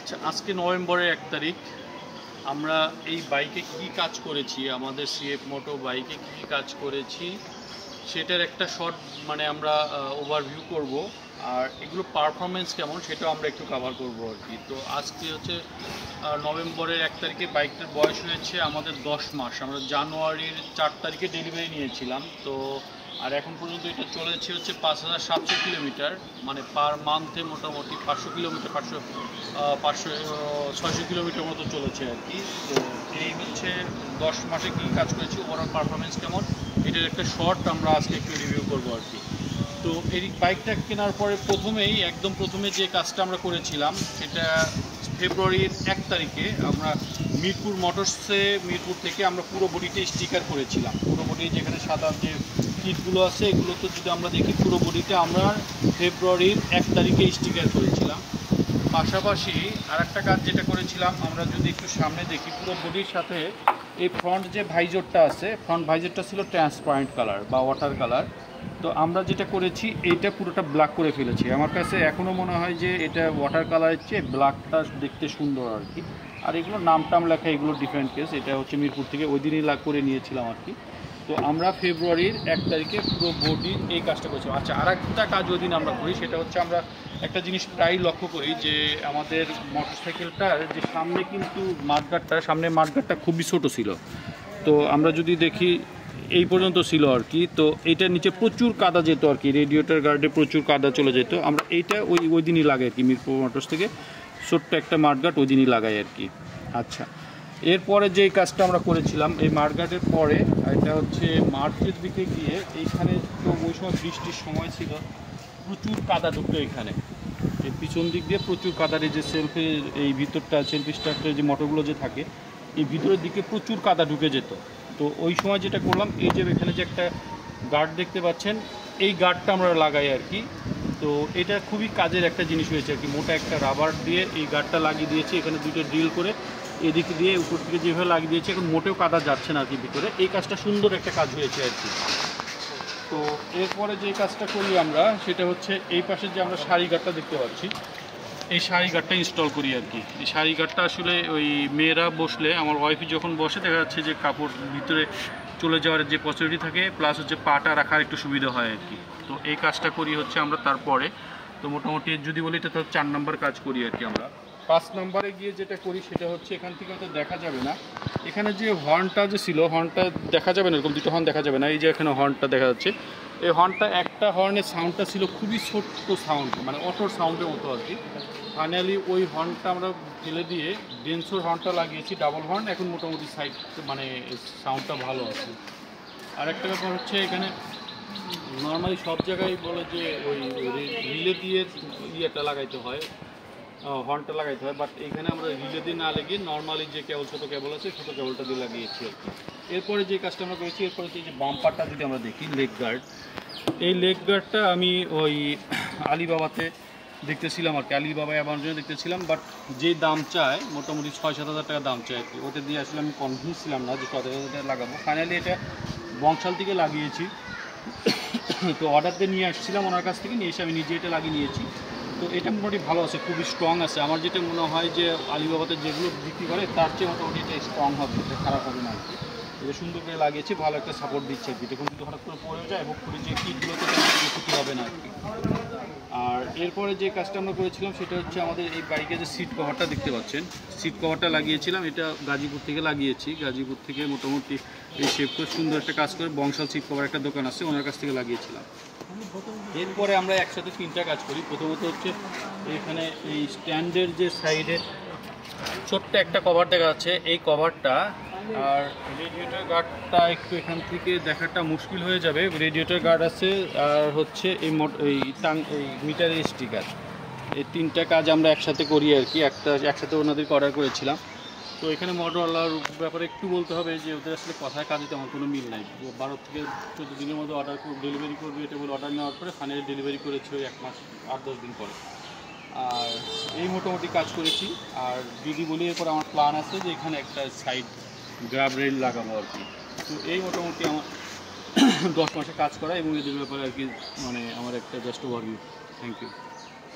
আচ্ছা, আজকে নভেম্বরের ১ তারিখ। আমরা এই বাইকে কী কাজ করেছি, আমাদের সিএফ মোটো বাইকে কী কাজ করেছি সেটার একটা শর্ট আমরা ওভারভিউ করব। আর এগুলো পারফরমেন্স কেমন সেটাও আমরা একটু কভার করব আর কি। তো আজকে হচ্ছে নভেম্বরের ১ তারিখে বাইকটার বয়স হয়েছে আমাদের ১০ মাস। আমরা জানুয়ারির ৪ তারিখে ডেলিভারি নিয়েছিলাম। তো আর এখন পর্যন্ত এটা চলেছে হচ্ছে ৫,৭০০ কিলোমিটার, মানে পার মান্থে মোটামুটি ৫০০ কিলোমিটার ৬০০ কিলোমিটার মতো চলেছে আর কি। তো এই হচ্ছে ১০ মাসে কী কাজ করেছি, ওভারঅল পারফরমেন্স কেমন, এটার একটা শর্ট আমরা আজকে একটু রিভিউ করবো আর কি। তো এই বাইকটা কেনার পরে একদম প্রথমে যে কাজটা আমরা করেছিলাম সেটা ফেব্রুয়ারির ১ তারিখে আমরা মিরপুর থেকে আমরা পুরো বডিতে স্টিকার করেছিলাম। পুরো বডি যেখানে সাদা যে কিটগুলো আছে এগুলো তো যদি আমরা দেখি, পুরো বডিতে আমরা ফেব্রুয়ারির ১ তারিখে স্টিকার করেছিলাম। পাশাপাশি আরেকটা কাজ যেটা করেছিলাম, আমরা যদি একটু সামনে দেখি, পুরো বডির সাথে এই ফ্রন্ট যে ভাইজরটা আছে, ফ্রন্ট ভাইজরটা ছিল ট্রান্সপারেন্ট কালার বা ওয়াটার কালার। তো আমরা যেটা করেছি এইটা পুরোটা ব্ল্যাক করে ফেলেছি। আমার কাছে এখনও মনে হয় যে এটা ওয়াটার কালারের চেয়ে ব্ল্যাকটা দেখতে সুন্দর আর কি। আর এগুলো নাম টাম লেখা, এগুলো ডিফারেন্ট কেস। এটা হচ্ছে মিরপুর থেকে ওই দিনই করে নিয়েছিলাম আর কি। তো আমরা ফেব্রুয়ারির ১ তারিখে পুরো বডির এই কাজটা করেছিলাম। আচ্ছা, আর একটা কাজ ওই দিন আমরা করি, সেটা হচ্ছে আমরা একটা জিনিস প্রায় লক্ষ্য করি যে আমাদের মোটরসাইকেলটার যে সামনের মাঠগার্ডটা খুবই ছোট ছিল। তো আমরা যদি দেখি এই পর্যন্ত ছিল আর কি। তো এইটার নিচে প্রচুর কাদা যেত আর কি, রেডিয়েটর গার্ডে প্রচুর কাদা চলে যেত। আমরা এইটা ওই দিনই লাগাই আর কি, মিরপুর মোটরস থেকে ছোট্ট একটা মাঠগার্ড ওই দিনই লাগাই আর কি। আচ্ছা, এরপরে যেই কাজটা আমরা করেছিলাম এই মাঠগার্ডের পরে, এটা হচ্ছে মার্চের দিকে গিয়ে এইখানে, তো ওই সময় বৃষ্টির সময় ছিল, প্রচুর কাদা ঢুকতো এখানে। এই পিছন দিক দিয়ে প্রচুর কাদার, এই যে এই ভিতরটা সেলফি স্টার্টের যে মোটরগুলো যে থাকে, এই ভিতরের দিকে প্রচুর কাদা ঢুকে যেত। তো ওই সময় যেটা করলাম, এই যে এখানে যে একটা গার্ড দেখতে পাচ্ছেন, এই গার্ডটা আমরা লাগাই আর কি। তো এটা খুবই কাজের একটা জিনিস হয়েছে আর কি। মোটা একটা রাবার দিয়ে এই গার্ডটা লাগিয়ে দিয়েছি, এখানে দুটো ড্রিল করে এদিক দিয়ে উপর থেকে যেভাবে লাগিয়ে দিয়েছি, এখন মোটেও কাদা যাচ্ছে না আর কি ভিতরে। এই কাজটা সুন্দর একটা কাজ হয়েছে আর কি। তো এরপরে যে কাজটা করি আমরা, সেটা হচ্ছে এই পাশে যে আমরা সারি গার্ডটা দেখতে পাচ্ছি, এই সারি গার্ডটা ইনস্টল করি আর কি। এই সারি গার্ডটা আসলে ওই মেয়েরা বসলে, আমার ওয়াইফি যখন বসে, দেখা যাচ্ছে যে কাপড় ভিতরে চলে যাওয়ার যে পসিবিলিটি থাকে, প্লাস হচ্ছে পাটা রাখার একটু সুবিধা হয় আর কি। তো এই কাজটা করি হচ্ছে আমরা তারপরে। তো মোটামুটি যদি বলি এটা তো ৪ নম্বর কাজ করি আর কি আমরা। ৫ নম্বরে গিয়ে যেটা করি সেটা হচ্ছে, এখান থেকে হয়তো দেখা যাবে না, এখানে যে হর্নটা যে ছিল, হর্নটা দেখা যাবে না, এরকম দুটো হর্ন দেখা যাবে না। এই যে এখানে হর্নটা দেখা যাচ্ছে, এই হর্নটা, একটা হর্নের সাউন্ডটা ছিল খুবই ছোট্ট সাউন্ড, মানে অটোর সাউন্ডের মতো আর কি। ফাইনালি ওই হর্নটা আমরা ফেলে দিয়ে ডেন্সোর হর্নটা লাগিয়েছি, ডাবল হর্ন। এখন মোটামুটি সাইড সাউন্ডটা ভালো আছে। আর একটা ব্যাপার হচ্ছে, এখানে নর্মালি সব জায়গায় বলে যে ওই রিলে দিয়ে ইয়েটা লাগাইতে হয়, হর্নটা লাগাইতে হয়, বাট এখানে আমরা রিলে দিয়ে না লাগিয়ে নর্মালি যে ছোটো কেবল আছে, ছোটো কেবলটা দিয়ে লাগিয়েছি আর কি। এরপরে যে কাজটা আমরা করেছি, এরপরে যে বাম্পারটা যদি আমরা দেখি, লেগ গার্ড, এই লেগ গার্ডটা আমি ওই আলিবাবাতে দেখতেছিলাম আর কি, আলিবাবায় আমার জন্য দেখতেছিলাম। বাট যে দাম চায়, মোটামুটি ৬-৭ হাজার টাকা দাম চায় আর কি। ওটা দিয়ে আসলে আমি কনভিন্স ছিলাম না যে ৭,০০০ টাকা লাগাবো। ফাইনালি এটা বংশাল থেকে লাগিয়েছি। তো অর্ডার দিয়ে নিয়ে আসছিলাম ওনার কাছ থেকে, নিয়ে এসে আমি নিজে এটা লাগিয়ে নিয়েছি। তো এটা মোটামুটি ভালো আছে, খুবই স্ট্রং আছে। আমার যেটা মনে হয় যে আলিবাবাতে যেগুলো বিক্রি করে তার চেয়ে মোটামুটি এটা স্ট্রং হবে, এটা খারাপ হবে না আর কি। এটা সুন্দর করে লাগিয়েছি, ভালো একটা সাপোর্ট দিচ্ছে আর কি। দেখুন যদি হঠাৎ করে পড়ে যায়, এবং খুবই যে কিটগুলোতে ক্ষতি হবে না আর কি। আর এরপরে যে কাজটা আমরা করেছিলাম সেটা হচ্ছে, আমাদের এই বাইকে যে সিট কভারটা দেখতে পাচ্ছেন, সিট কভারটা লাগিয়েছিলাম, এটা গাজীপুর থেকে লাগিয়েছি। গাজীপুর থেকে মোটামুটি এই শেপ করে সুন্দর একটা কাজ করে, বংশাল সিট কভার একটা দোকান আছে, ওনার কাছ থেকে লাগিয়েছিলাম। এরপরে আমরা একসাথে 3টা কাজ করি। প্রথমত হচ্ছে এখানে এই স্ট্যান্ডের যে সাইডে ছোট্ট একটা কভার দেখা যাচ্ছে, এই কভারটা, আর রেডিয়েটর গার্ডটা একটু এখান থেকে দেখাটা মুশকিল হয়ে যাবে। রেডিয়েটর গার্ড আছে, আর হচ্ছে এই মিটারের স্টিকার, এই 3টা কাজ আমরা একসাথে করি আর কি। একসাথে ওনাদেরকে অর্ডার করেছিলাম। তো এখানে মোটরওয়ালার ব্যাপারে একটু বলতে হবে যে ওদের আসলে কথায় কাজে তেমন কোনো মিল নাই। 12 থেকে 14 দিনের মধ্যে ডেলিভারি করবে এটা বলে অর্ডার নেওয়ার পরে ফাইনালি ডেলিভারি করেছে ওই 1 মাস 8-10 দিন পরে। আর এই মোটামুটি কাজ করেছি। আর যদি বলি, এরপর আমার প্ল্যান আছে যে এখানে একটা সাইড গ্রাব রেল লাগাবো আর কি। তো এই মোটামুটি আমার 10 মাসে কাজ করা এবং এদের ব্যাপারে আর কি, মানে আমার একটা জাস্ট ওভারভিউ। Thank you.